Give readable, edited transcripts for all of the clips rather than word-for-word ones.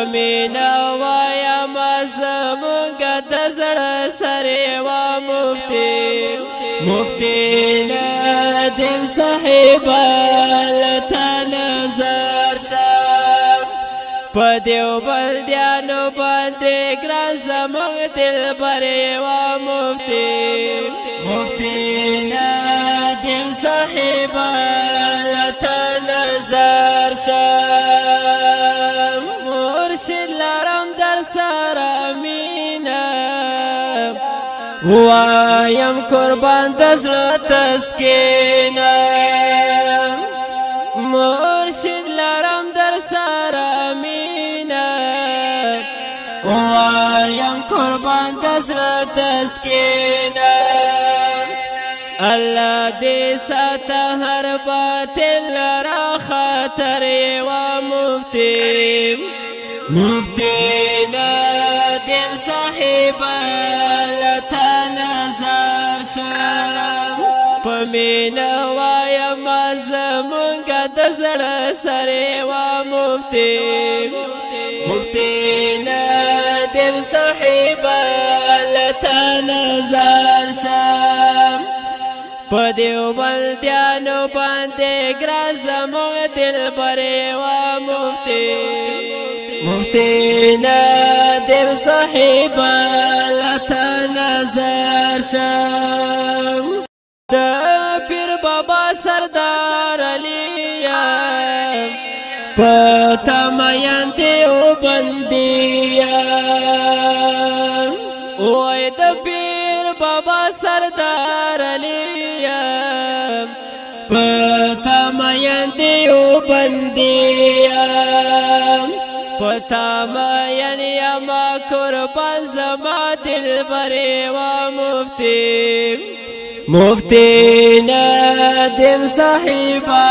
مینا وایم زمونږ د زړه سره وا مفتی ندیم صاحبه لته نظر شه په دیوبندیانو باندې ګران زمونږ دلبر وا مفتی ندیم صاحبه لته نظر شه مرشد لرم در سره مینه وایم قربان د زړه تسکینه مرشد لرم در سره مینه وایم قربان د زړه تسکینه الله دې ساته هر باطل را خاطر و مفتی ندیم صاحبه لته نظر شه په مینا وایم زمونږ د زړه سره و مفتی ندیم صاحبه لته نظر شه په دیوبندیانو باندې ګران زمونږ دلبر و مفتی ندیم صاحبه لته نظر شه د پیر بابا سردار علی په تمین دیوبندیا وای د پیر بابا سردار علی په تمین دیوبندیا پتا مین یما قربان زما دلبر و مفتی ندیم صاحبه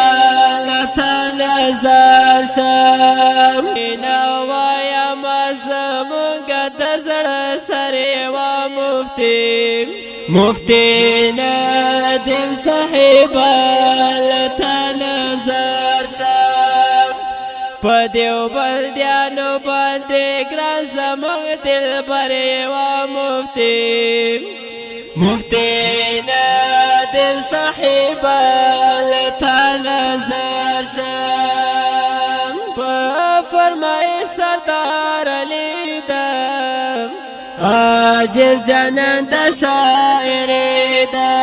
لته نظر شه مینا وایم زمونږ د زړه سره و مفتی ندیم صاحبه لته نظر شه په دیوبندیانو باندې ګران زمونږ دلبر و مفتی ندیم صاحبه لته نظر شه په فرمایش سردار علی ده عاجز جانان د شاعر ده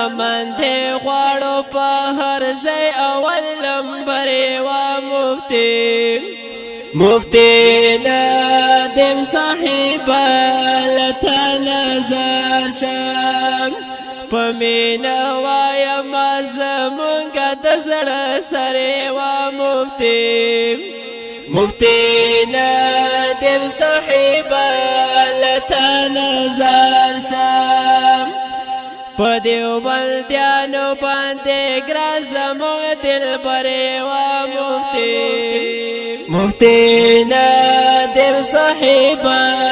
امن دې غواړو په هر ځای اول نمبر و مفتی ندیم صاحبه لته نظر شه په مینا وایم زمونږ د زړه سره و مفتی ندیم صاحبه لته نظر شه په دیوبندیانو باندې ګران زمونږ دلبر و مفتی ندیم صاحبه